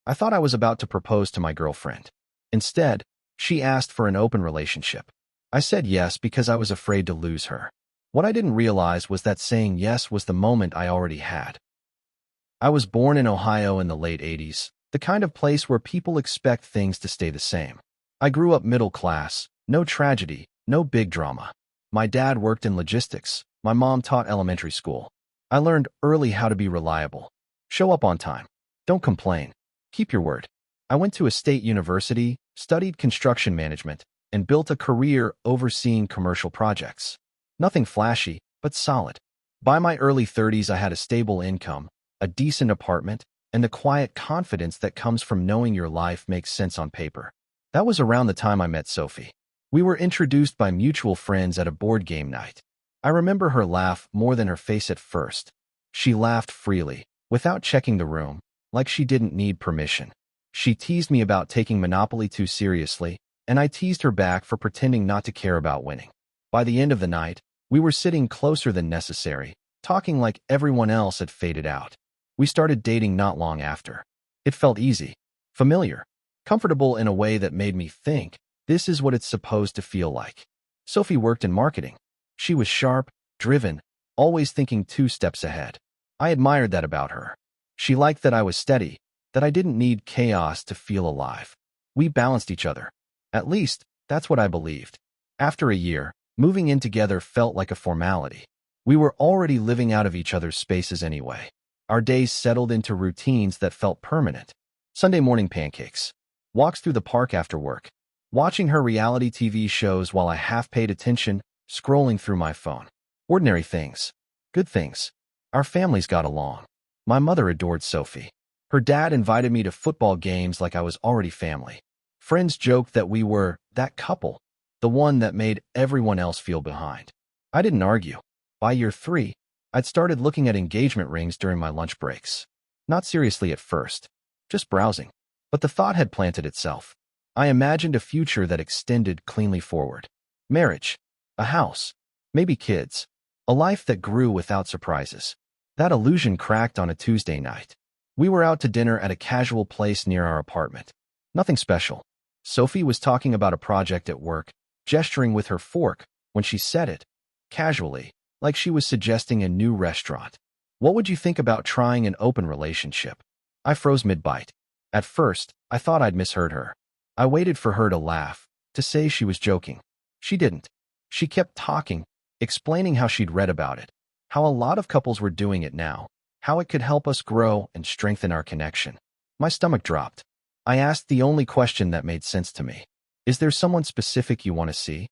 I thought I was about to propose to my girlfriend. Instead, she asked for an open relationship. I said yes because I was afraid to lose her. What I didn't realize was that saying yes was the moment I already had. I was born in Ohio in the late 80s, the kind of place where people expect things to stay the same. I grew up middle class, no tragedy, no big drama. My dad worked in logistics. My mom taught elementary school. I learned early how to be reliable. Show up on time. Don't complain. Keep your word. I went to a state university, studied construction management, and built a career overseeing commercial projects. Nothing flashy, but solid. By my early 30s, I had a stable income, a decent apartment, and the quiet confidence that comes from knowing your life makes sense on paper. That was around the time I met Sophie. We were introduced by mutual friends at a board game night. I remember her laugh more than her face at first. She laughed freely, without checking the room, like she didn't need permission. She teased me about taking Monopoly too seriously, and I teased her back for pretending not to care about winning. By the end of the night, we were sitting closer than necessary, talking like everyone else had faded out. We started dating not long after. It felt easy, familiar, comfortable in a way that made me think, this is what it's supposed to feel like. Sophie worked in marketing. She was sharp, driven, always thinking 2 steps ahead. I admired that about her. She liked that I was steady, that I didn't need chaos to feel alive. We balanced each other. At least, that's what I believed. After a year, moving in together felt like a formality. We were already living out of each other's spaces anyway. Our days settled into routines that felt permanent. Sunday morning pancakes, walks through the park after work, watching her reality TV shows while I half paid attention, scrolling through my phone. Ordinary things. Good things. Our families got along. My mother adored Sophie. Her dad invited me to football games like I was already family. Friends joked that we were that couple, the one that made everyone else feel behind. I didn't argue. By year 3, I'd started looking at engagement rings during my lunch breaks. Not seriously at first, just browsing. But the thought had planted itself. I imagined a future that extended cleanly forward. Marriage, a house, maybe kids, a life that grew without surprises. That illusion cracked on a Tuesday night. We were out to dinner at a casual place near our apartment. Nothing special. Sophie was talking about a project at work, gesturing with her fork when she said it, casually, like she was suggesting a new restaurant. What would you think about trying an open relationship? I froze mid-bite. At first, I thought I'd misheard her. I waited for her to laugh, to say she was joking. She didn't. She kept talking, explaining how she'd read about it, how a lot of couples were doing it now, how it could help us grow and strengthen our connection. My stomach dropped. I asked the only question that made sense to me. Is there someone specific you want to see?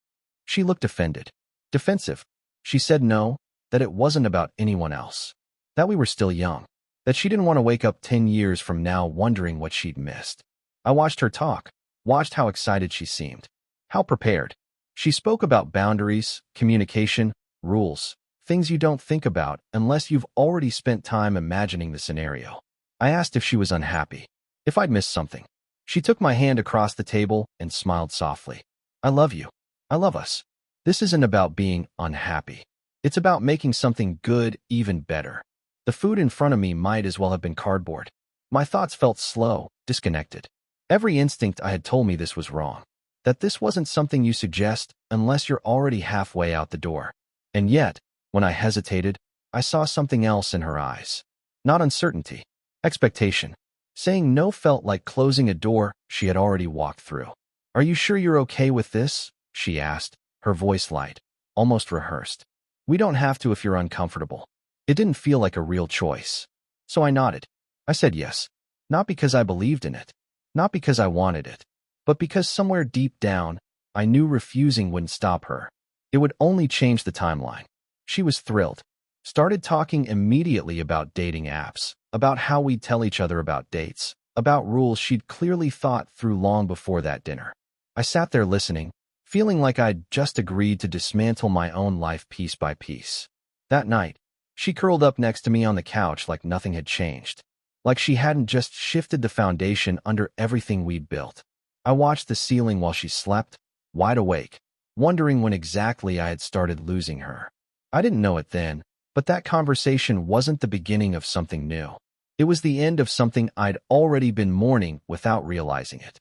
She looked offended. Defensive. She said no, that it wasn't about anyone else. That we were still young. That she didn't want to wake up 10 years from now wondering what she'd missed. I watched her talk, watched how excited she seemed. How prepared. She spoke about boundaries, communication, rules, things you don't think about unless you've already spent time imagining the scenario. I asked if she was unhappy, if I'd missed something. She took my hand across the table and smiled softly. I love you. I love us. This isn't about being unhappy. It's about making something good even better. The food in front of me might as well have been cardboard. My thoughts felt slow, disconnected. Every instinct I had told me this was wrong. That this wasn't something you suggest unless you're already halfway out the door. And yet, when I hesitated, I saw something else in her eyes. Not uncertainty. Expectation. Saying no felt like closing a door she had already walked through. Are you sure you're okay with this? She asked, her voice light, almost rehearsed. We don't have to if you're uncomfortable. It didn't feel like a real choice. So I nodded. I said yes. Not because I believed in it. Not because I wanted it. But because somewhere deep down, I knew refusing wouldn't stop her. It would only change the timeline. She was thrilled. Started talking immediately about dating apps, about how we'd tell each other about dates, about rules she'd clearly thought through long before that dinner. I sat there listening, feeling like I'd just agreed to dismantle my own life piece by piece. That night, she curled up next to me on the couch like nothing had changed, like she hadn't just shifted the foundation under everything we'd built. I watched the ceiling while she slept, wide awake, wondering when exactly I had started losing her. I didn't know it then, but that conversation wasn't the beginning of something new. It was the end of something I'd already been mourning without realizing it.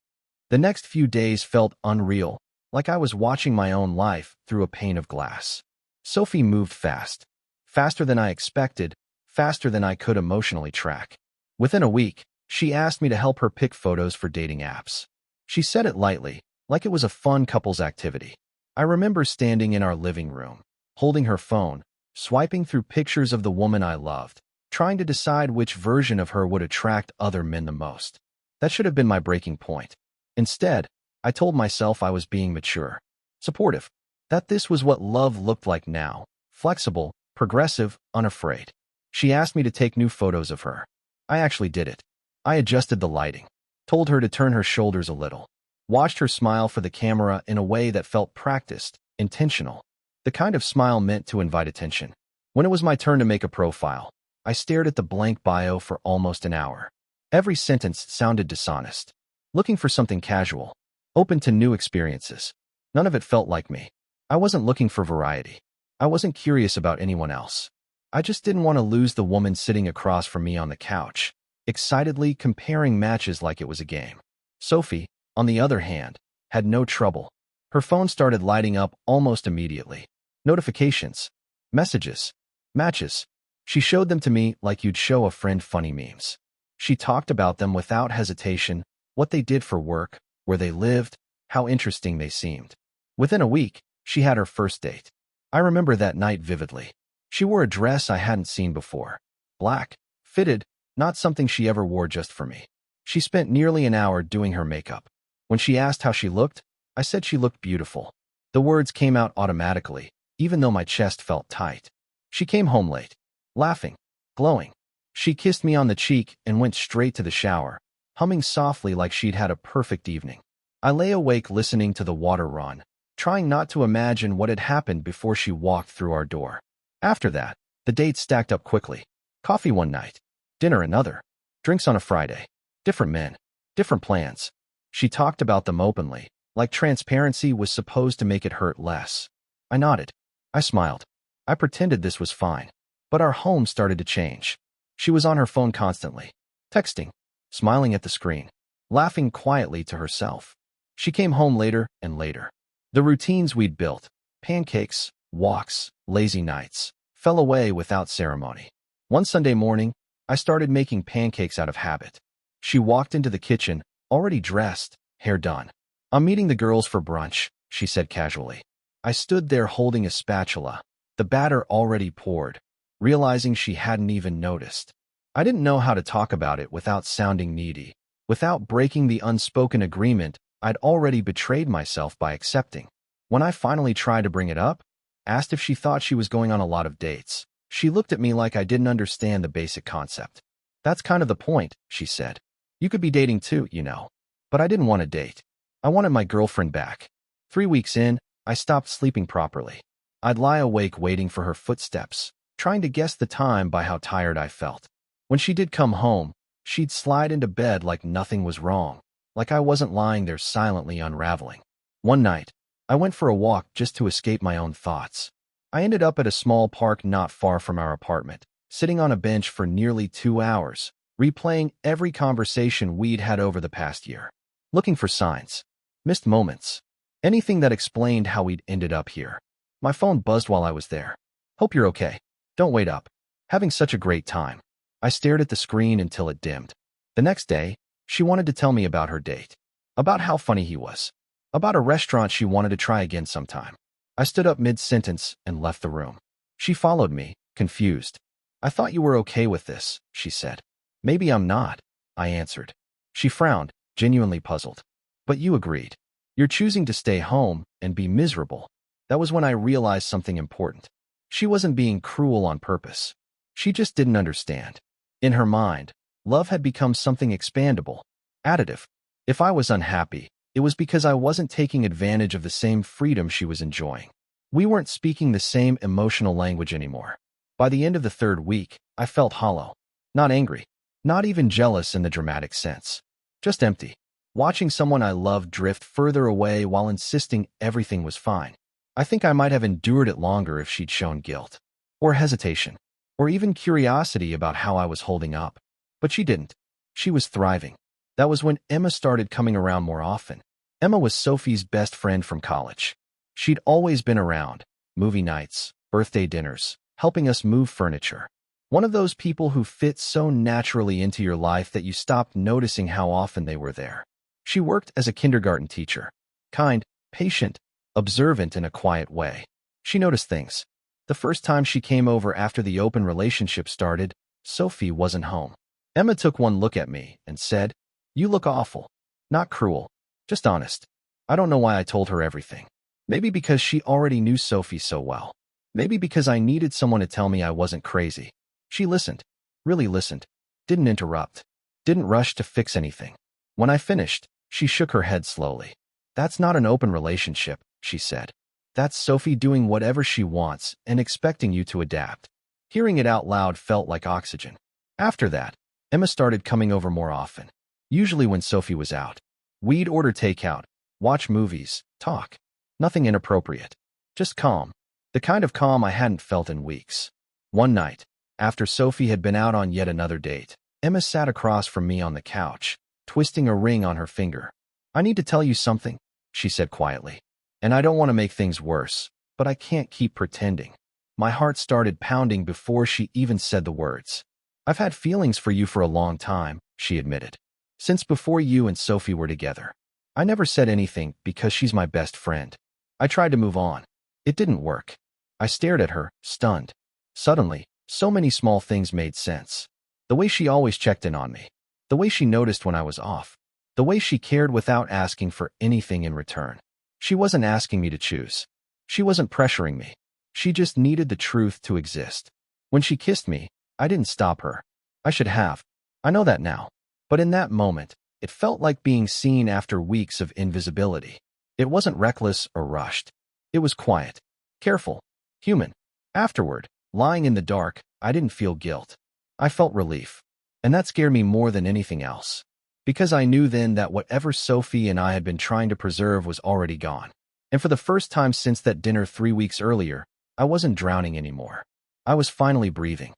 The next few days felt unreal, like I was watching my own life through a pane of glass. Sophie moved fast. Faster than I expected, faster than I could emotionally track. Within a week, she asked me to help her pick photos for dating apps. She said it lightly, like it was a fun couples activity. I remember standing in our living room, holding her phone, swiping through pictures of the woman I loved, trying to decide which version of her would attract other men the most. That should have been my breaking point. Instead, I told myself I was being mature, supportive, that this was what love looked like now, flexible, progressive, unafraid. She asked me to take new photos of her. I actually did it. I adjusted the lighting, told her to turn her shoulders a little, watched her smile for the camera in a way that felt practiced, intentional, the kind of smile meant to invite attention. When it was my turn to make a profile, I stared at the blank bio for almost an hour. Every sentence sounded dishonest, looking for something casual, open to new experiences. None of it felt like me. I wasn't looking for variety. I wasn't curious about anyone else. I just didn't want to lose the woman sitting across from me on the couch, excitedly comparing matches like it was a game. Sophie, on the other hand, had no trouble. Her phone started lighting up almost immediately. Notifications, messages, matches. She showed them to me like you'd show a friend funny memes. She talked about them without hesitation, what they did for work, where they lived, how interesting they seemed. Within a week, she had her first date. I remember that night vividly. She wore a dress I hadn't seen before. Black, fitted, not something she ever wore just for me. She spent nearly an hour doing her makeup. When she asked how she looked, I said she looked beautiful. The words came out automatically, even though my chest felt tight. She came home late, laughing, glowing. She kissed me on the cheek and went straight to the shower, humming softly like she'd had a perfect evening. I lay awake listening to the water run, trying not to imagine what had happened before she walked through our door. After that, the dates stacked up quickly. Coffee one night, dinner another, drinks on a Friday. Different men, different plans. She talked about them openly, like transparency was supposed to make it hurt less. I nodded. I smiled. I pretended this was fine. But our home started to change. She was on her phone constantly, texting, smiling at the screen, laughing quietly to herself. She came home later and later. The routines we'd built, pancakes, walks, lazy nights, fell away without ceremony. One Sunday morning, I started making pancakes out of habit. She walked into the kitchen, already dressed, hair done. "I'm meeting the girls for brunch," she said casually. I stood there holding a spatula, the batter already poured, realizing she hadn't even noticed. I didn't know how to talk about it without sounding needy, without breaking the unspoken agreement I'd already betrayed myself by accepting. When I finally tried to bring it up, asked if she thought she was going on a lot of dates, she looked at me like I didn't understand the basic concept. "That's kind of the point," she said. "You could be dating too, you know." But I didn't want to date. I wanted my girlfriend back. 3 weeks in, I stopped sleeping properly. I'd lie awake waiting for her footsteps, trying to guess the time by how tired I felt. When she did come home, she'd slide into bed like nothing was wrong, like I wasn't lying there silently unraveling. One night, I went for a walk just to escape my own thoughts. I ended up at a small park not far from our apartment, sitting on a bench for nearly 2 hours, replaying every conversation we'd had over the past year, looking for signs, missed moments, anything that explained how we'd ended up here. My phone buzzed while I was there. "Hope you're okay. Don't wait up. Having such a great time." I stared at the screen until it dimmed. The next day, she wanted to tell me about her date, about how funny he was, about a restaurant she wanted to try again sometime. I stood up mid-sentence and left the room. She followed me, confused. "I thought you were okay with this," she said. "Maybe I'm not," I answered. She frowned, genuinely puzzled. "But you agreed. You're choosing to stay home and be miserable." That was when I realized something important. She wasn't being cruel on purpose. She just didn't understand. In her mind, love had become something expandable, additive. If I was unhappy, it was because I wasn't taking advantage of the same freedom she was enjoying. We weren't speaking the same emotional language anymore. By the end of the 3rd week, I felt hollow. Not angry. Not even jealous in the dramatic sense. Just empty. Watching someone I loved drift further away while insisting everything was fine. I think I might have endured it longer if she'd shown guilt, or hesitation, or even curiosity about how I was holding up. But she didn't. She was thriving. That was when Emma started coming around more often. Emma was Sophie's best friend from college. She'd always been around, movie nights, birthday dinners, helping us move furniture. One of those people who fit so naturally into your life that you stopped noticing how often they were there. She worked as a kindergarten teacher. Kind, patient, observant in a quiet way. She noticed things. The first time she came over after the open relationship started, Sophie wasn't home. Emma took one look at me and said, "You look awful." Not cruel, just honest. I don't know why I told her everything. Maybe because she already knew Sophie so well. Maybe because I needed someone to tell me I wasn't crazy. She listened, really listened, didn't interrupt, didn't rush to fix anything. When I finished, she shook her head slowly. "That's not an open relationship," she said. "That's Sophie doing whatever she wants and expecting you to adapt." Hearing it out loud felt like oxygen. After that, Emma started coming over more often, usually when Sophie was out. We'd order takeout, watch movies, talk. Nothing inappropriate, just calm. The kind of calm I hadn't felt in weeks. One night, after Sophie had been out on yet another date, Emma sat across from me on the couch, twisting a ring on her finger. "I need to tell you something," she said quietly. "And I don't want to make things worse, but I can't keep pretending." My heart started pounding before she even said the words. "I've had feelings for you for a long time," she admitted. "Since before you and Sophie were together. I never said anything because she's my best friend. I tried to move on. It didn't work." I stared at her, stunned. Suddenly, so many small things made sense. The way she always checked in on me. The way she noticed when I was off. The way she cared without asking for anything in return. She wasn't asking me to choose. She wasn't pressuring me. She just needed the truth to exist. When she kissed me, I didn't stop her. I should have. I know that now. But in that moment, it felt like being seen after weeks of invisibility. It wasn't reckless or rushed. It was quiet, careful, human. Afterward, lying in the dark, I didn't feel guilt. I felt relief. And that scared me more than anything else. Because I knew then that whatever Sophie and I had been trying to preserve was already gone. And for the first time since that dinner 3 weeks earlier, I wasn't drowning anymore. I was finally breathing.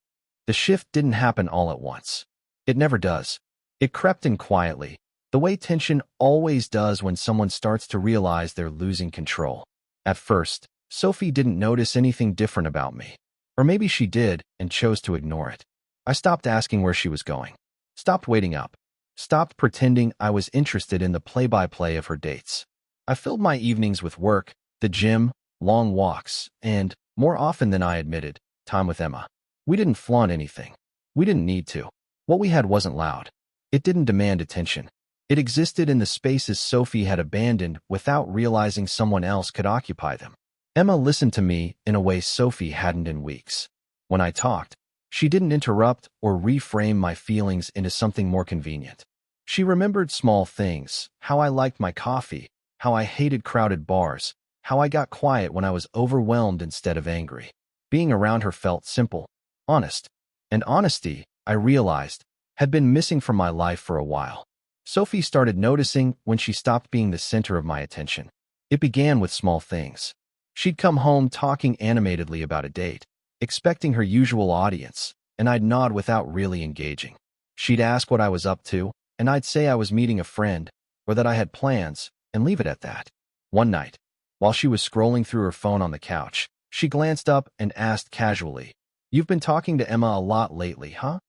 The shift didn't happen all at once. It never does. It crept in quietly, the way tension always does when someone starts to realize they're losing control. At first, Sophie didn't notice anything different about me. Or maybe she did and chose to ignore it. I stopped asking where she was going. Stopped waiting up. Stopped pretending I was interested in the play-by-play of her dates. I filled my evenings with work, the gym, long walks, and, more often than I admitted, time with Emma. We didn't flaunt anything. We didn't need to. What we had wasn't loud. It didn't demand attention. It existed in the spaces Sophie had abandoned without realizing someone else could occupy them. Emma listened to me in a way Sophie hadn't in weeks. When I talked, she didn't interrupt or reframe my feelings into something more convenient. She remembered small things, how I liked my coffee, how I hated crowded bars, how I got quiet when I was overwhelmed instead of angry. Being around her felt simple, honest. And honesty, I realized, had been missing from my life for a while. Sophie started noticing when she stopped being the center of my attention. It began with small things. She'd come home talking animatedly about a date, expecting her usual audience, and I'd nod without really engaging. She'd ask what I was up to, and I'd say I was meeting a friend, or that I had plans, and leave it at that. One night, while she was scrolling through her phone on the couch, she glanced up and asked casually, "You've been talking to Emma a lot lately, huh?"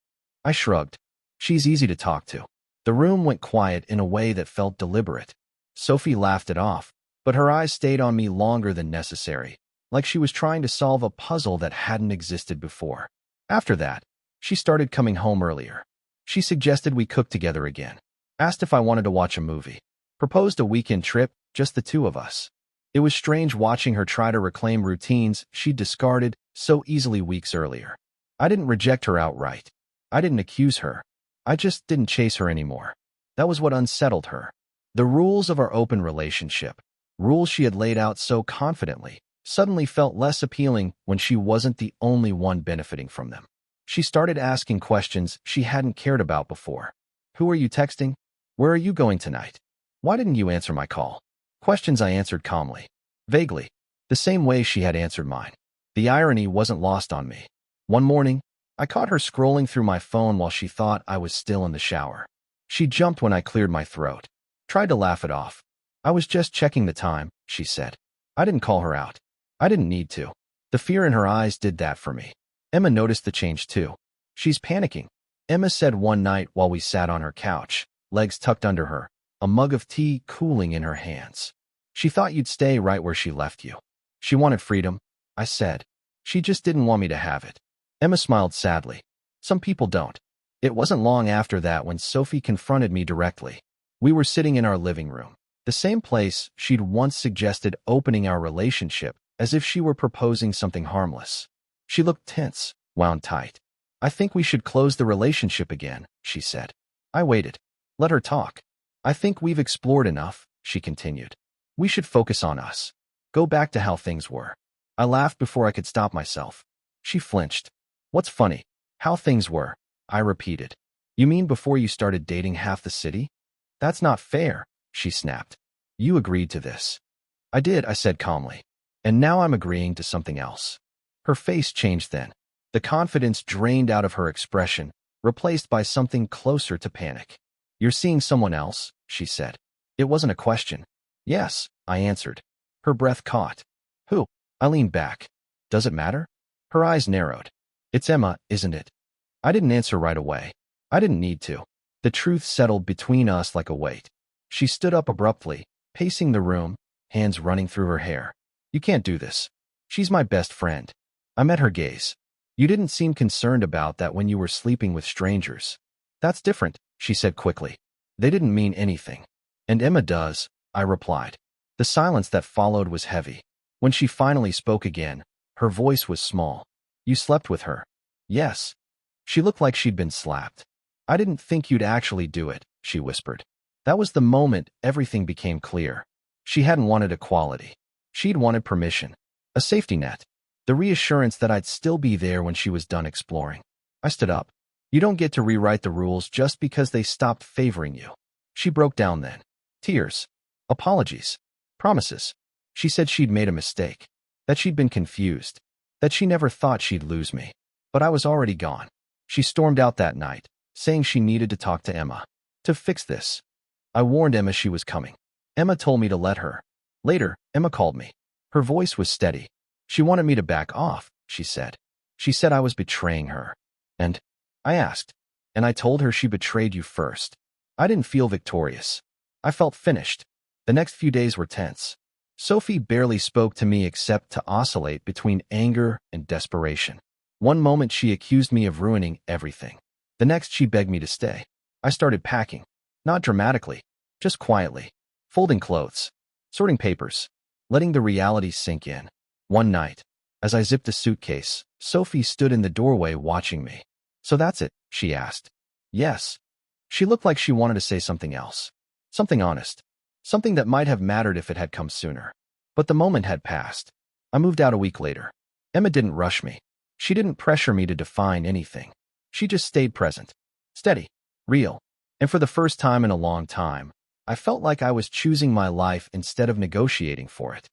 I shrugged. She's easy to talk to. The room went quiet in a way that felt deliberate. Sophie laughed it off, but her eyes stayed on me longer than necessary, like she was trying to solve a puzzle that hadn't existed before. After that, she started coming home earlier. She suggested we cook together again, asked if I wanted to watch a movie, proposed a weekend trip, just the two of us. It was strange watching her try to reclaim routines she'd discarded so easily weeks earlier. I didn't reject her outright. I didn't accuse her. I just didn't chase her anymore. That was what unsettled her. The rules of our open relationship, rules she had laid out so confidently, suddenly felt less appealing when she wasn't the only one benefiting from them. She started asking questions she hadn't cared about before. Who are you texting? Where are you going tonight? Why didn't you answer my call? Questions I answered calmly, vaguely, the same way she had answered mine. The irony wasn't lost on me. One morning, I caught her scrolling through my phone while she thought I was still in the shower. She jumped when I cleared my throat. Tried to laugh it off. I was just checking the time, she said. I didn't call her out. I didn't need to. The fear in her eyes did that for me. Emma noticed the change too. She's panicking, Emma said one night while we sat on her couch, legs tucked under her, a mug of tea cooling in her hands. She thought you'd stay right where she left you. She wanted freedom, I said. She just didn't want me to have it. Emma smiled sadly. Some people don't. It wasn't long after that when Sophie confronted me directly. We were sitting in our living room, the same place she'd once suggested opening our relationship, as if she were proposing something harmless. She looked tense, wound tight. I think we should close the relationship again, she said. I waited. Let her talk. I think we've explored enough, she continued. We should focus on us. Go back to how things were. I laughed before I could stop myself. She flinched. What's funny? How things were, I repeated. You mean before you started dating half the city? That's not fair, she snapped. You agreed to this. I did, I said calmly. And now I'm agreeing to something else. Her face changed then. The confidence drained out of her expression, replaced by something closer to panic. You're seeing someone else, she said. It wasn't a question. Yes, I answered. Her breath caught. Who? I leaned back. Does it matter? Her eyes narrowed. It's Emma, isn't it? I didn't answer right away. I didn't need to. The truth settled between us like a weight. She stood up abruptly, pacing the room, hands running through her hair. You can't do this. She's my best friend. I met her gaze. You didn't seem concerned about that when you were sleeping with strangers. That's different, she said quickly. They didn't mean anything. And Emma does, I replied. The silence that followed was heavy. When she finally spoke again, her voice was small. You slept with her? Yes. She looked like she'd been slapped. I didn't think you'd actually do it, she whispered. That was the moment everything became clear. She hadn't wanted equality. She'd wanted permission. A safety net. The reassurance that I'd still be there when she was done exploring. I stood up. You don't get to rewrite the rules just because they stopped favoring you. She broke down then. Tears. Apologies. Promises. She said she'd made a mistake. That she'd been confused. That she never thought she'd lose me. But I was already gone. She stormed out that night, saying she needed to talk to Emma. To fix this. I warned Emma she was coming. Emma told me to let her. Later, Emma called me. Her voice was steady. She wanted me to back off, she said. She said I was betraying her. And I asked. And I told her she betrayed you first. I didn't feel victorious. I felt finished. The next few days were tense. Sophie barely spoke to me except to oscillate between anger and desperation. One moment she accused me of ruining everything. The next she begged me to stay. I started packing. Not dramatically, just quietly. Folding clothes. Sorting papers. Letting the reality sink in. One night, as I zipped a suitcase, Sophie stood in the doorway watching me. So that's it, she asked. Yes. She looked like she wanted to say something else. Something honest. Something that might have mattered if it had come sooner. But the moment had passed. I moved out a week later. Emma didn't rush me. She didn't pressure me to define anything. She just stayed present. Steady. Real. And for the first time in a long time, I felt like I was choosing my life instead of negotiating for it.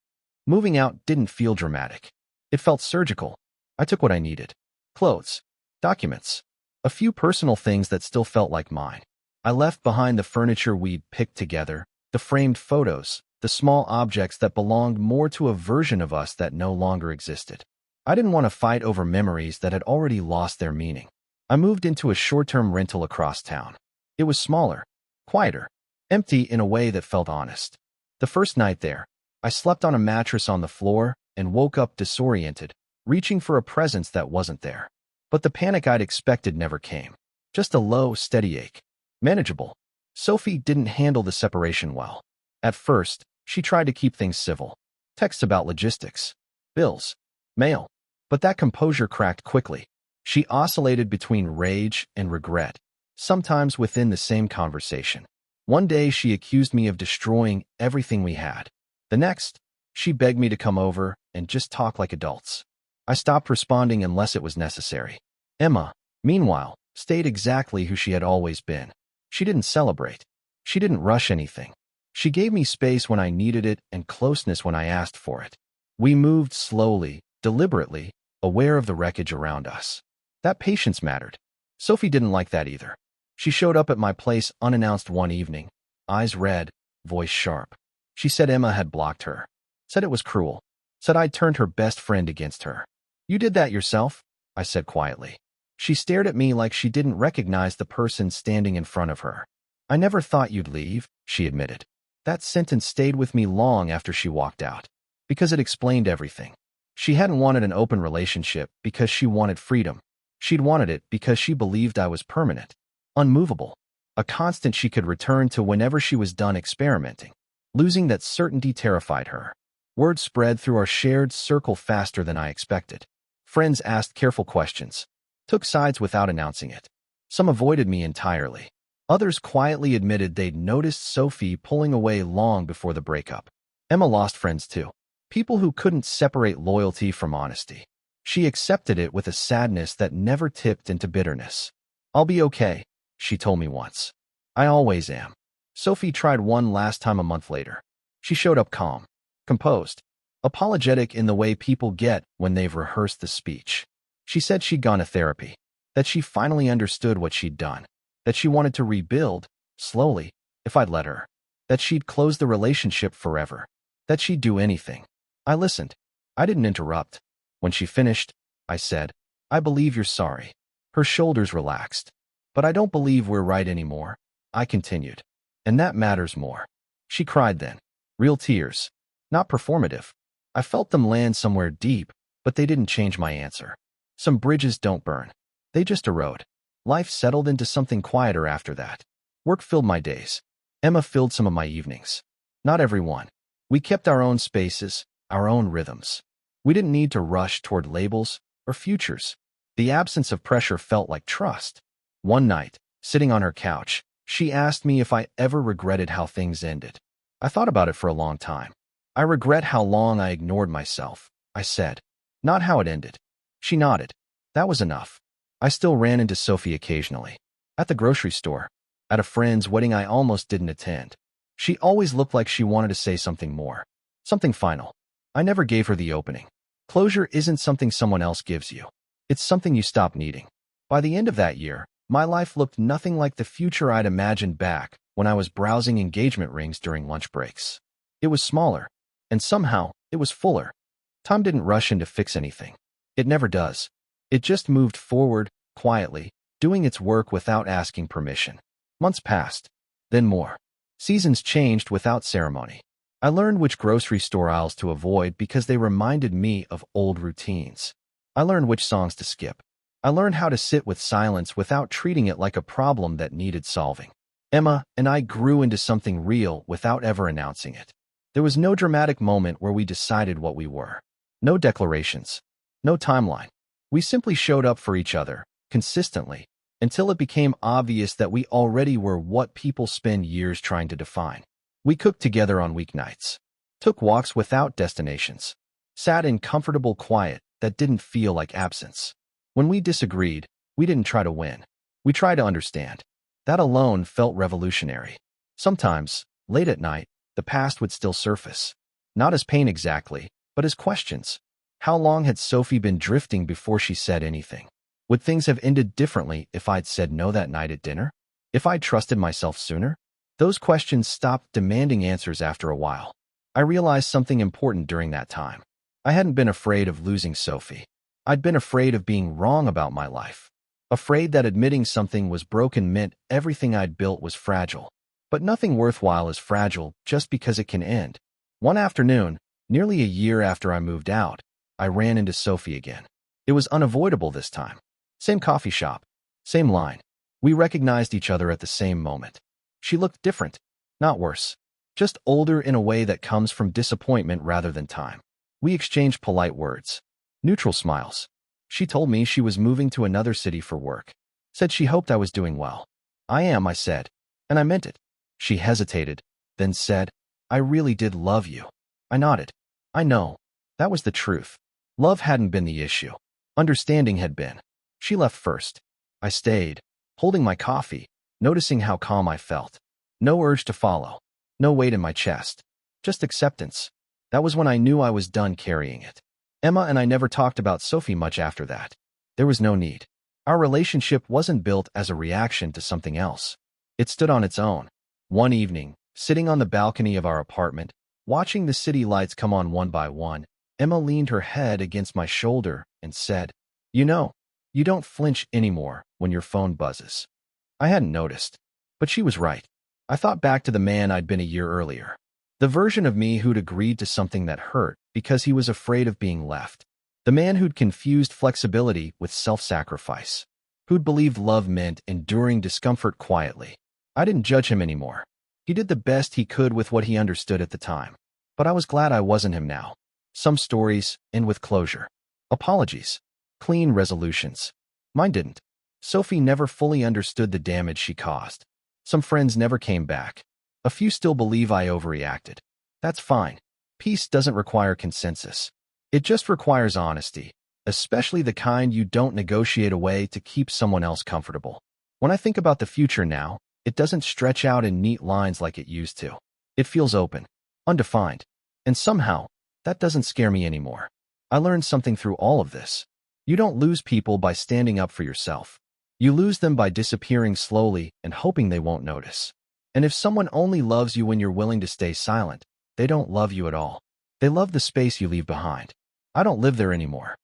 Moving out didn't feel dramatic. It felt surgical. I took what I needed. Clothes. Documents. A few personal things that still felt like mine. I left behind the furniture we'd picked together, the framed photos, the small objects that belonged more to a version of us that no longer existed. I didn't want to fight over memories that had already lost their meaning. I moved into a short-term rental across town. It was smaller, quieter, empty in a way that felt honest. The first night there, I slept on a mattress on the floor and woke up disoriented, reaching for a presence that wasn't there. But the panic I'd expected never came. Just a low, steady ache. Manageable. Sophie didn't handle the separation well. At first, she tried to keep things civil. Texts about logistics. Bills. Mail. But that composure cracked quickly. She oscillated between rage and regret, sometimes within the same conversation. One day she accused me of destroying everything we had. The next, she begged me to come over and just talk like adults. I stopped responding unless it was necessary. Emma, meanwhile, stayed exactly who she had always been. She didn't celebrate. She didn't rush anything. She gave me space when I needed it and closeness when I asked for it. We moved slowly, deliberately, aware of the wreckage around us. That patience mattered. Sophie didn't like that either. She showed up at my place unannounced one evening, eyes red, voice sharp. She said Emma had blocked her. Said it was cruel. Said I'd turned her best friend against her. You did that yourself? I said quietly. She stared at me like she didn't recognize the person standing in front of her. I never thought you'd leave, she admitted. That sentence stayed with me long after she walked out. Because it explained everything. She hadn't wanted an open relationship because she wanted freedom. She'd wanted it because she believed I was permanent, unmovable, a constant she could return to whenever she was done experimenting. Losing that certainty terrified her. Word spread through our shared circle faster than I expected. Friends asked careful questions, took sides without announcing it. Some avoided me entirely. Others quietly admitted they'd noticed Sophie pulling away long before the breakup. Emma lost friends too. People who couldn't separate loyalty from honesty. She accepted it with a sadness that never tipped into bitterness. I'll be okay, she told me once. I always am. Sophie tried one last time a month later. She showed up calm, composed, apologetic in the way people get when they've rehearsed the speech. She said she'd gone to therapy, that she finally understood what she'd done, that she wanted to rebuild, slowly, if I'd let her, that she'd close the relationship forever, that she'd do anything. I listened. I didn't interrupt. When she finished, I said, I believe you're sorry. Her shoulders relaxed. But I don't believe we're right anymore, I continued. And that matters more. She cried then. Real tears. Not performative. I felt them land somewhere deep, but they didn't change my answer. Some bridges don't burn. They just erode. Life settled into something quieter after that. Work filled my days. Emma filled some of my evenings. Not every one. We kept our own spaces, our own rhythms. We didn't need to rush toward labels or futures. The absence of pressure felt like trust. One night, sitting on her couch, she asked me if I ever regretted how things ended. I thought about it for a long time. I regret how long I ignored myself, I said. Not how it ended. She nodded. That was enough. I still ran into Sophie occasionally. At the grocery store. At a friend's wedding I almost didn't attend. She always looked like she wanted to say something more. Something final. I never gave her the opening. Closure isn't something someone else gives you. It's something you stop needing. By the end of that year, my life looked nothing like the future I'd imagined back when I was browsing engagement rings during lunch breaks. It was smaller, and somehow, it was fuller. Time didn't rush in to fix anything. It never does. It just moved forward, quietly, doing its work without asking permission. Months passed. Then more. Seasons changed without ceremony. I learned which grocery store aisles to avoid because they reminded me of old routines. I learned which songs to skip. I learned how to sit with silence without treating it like a problem that needed solving. Emma and I grew into something real without ever announcing it. There was no dramatic moment where we decided what we were. No declarations. No timeline. We simply showed up for each other, consistently, until it became obvious that we already were what people spend years trying to define. We cooked together on weeknights, took walks without destinations, sat in comfortable quiet that didn't feel like absence. When we disagreed, we didn't try to win. We tried to understand. That alone felt revolutionary. Sometimes, late at night, the past would still surface. Not as pain exactly, but as questions. How long had Sophie been drifting before she said anything? Would things have ended differently if I'd said no that night at dinner? If I'd trusted myself sooner? Those questions stopped demanding answers after a while. I realized something important during that time. I hadn't been afraid of losing Sophie. I'd been afraid of being wrong about my life. Afraid that admitting something was broken meant everything I'd built was fragile. But nothing worthwhile is fragile just because it can end. One afternoon, nearly a year after I moved out, I ran into Sophie again. It was unavoidable this time. Same coffee shop. Same line. We recognized each other at the same moment. She looked different. Not worse. Just older in a way that comes from disappointment rather than time. We exchanged polite words. Neutral smiles. She told me she was moving to another city for work. Said she hoped I was doing well. I am, I said. And I meant it. She hesitated, then said, I really did love you. I nodded. I know. That was the truth. Love hadn't been the issue. Understanding had been. She left first. I stayed, holding my coffee, noticing how calm I felt. No urge to follow. No weight in my chest. Just acceptance. That was when I knew I was done carrying it. Emma and I never talked about Sophie much after that. There was no need. Our relationship wasn't built as a reaction to something else. It stood on its own. One evening, sitting on the balcony of our apartment, watching the city lights come on one by one, Emma leaned her head against my shoulder and said, "You know, you don't flinch anymore when your phone buzzes." I hadn't noticed, but she was right. I thought back to the man I'd been a year earlier. The version of me who'd agreed to something that hurt because he was afraid of being left. The man who'd confused flexibility with self-sacrifice. Who'd believed love meant enduring discomfort quietly. I didn't judge him anymore. He did the best he could with what he understood at the time. But I was glad I wasn't him now. Some stories end with closure. Apologies. Clean resolutions. Mine didn't. Sophie never fully understood the damage she caused. Some friends never came back. A few still believe I overreacted. That's fine. Peace doesn't require consensus. It just requires honesty, especially the kind you don't negotiate away to keep someone else comfortable. When I think about the future now, it doesn't stretch out in neat lines like it used to. It feels open, undefined, and somehow, that doesn't scare me anymore. I learned something through all of this. You don't lose people by standing up for yourself. You lose them by disappearing slowly and hoping they won't notice. And if someone only loves you when you're willing to stay silent, they don't love you at all. They love the space you leave behind. I don't live there anymore.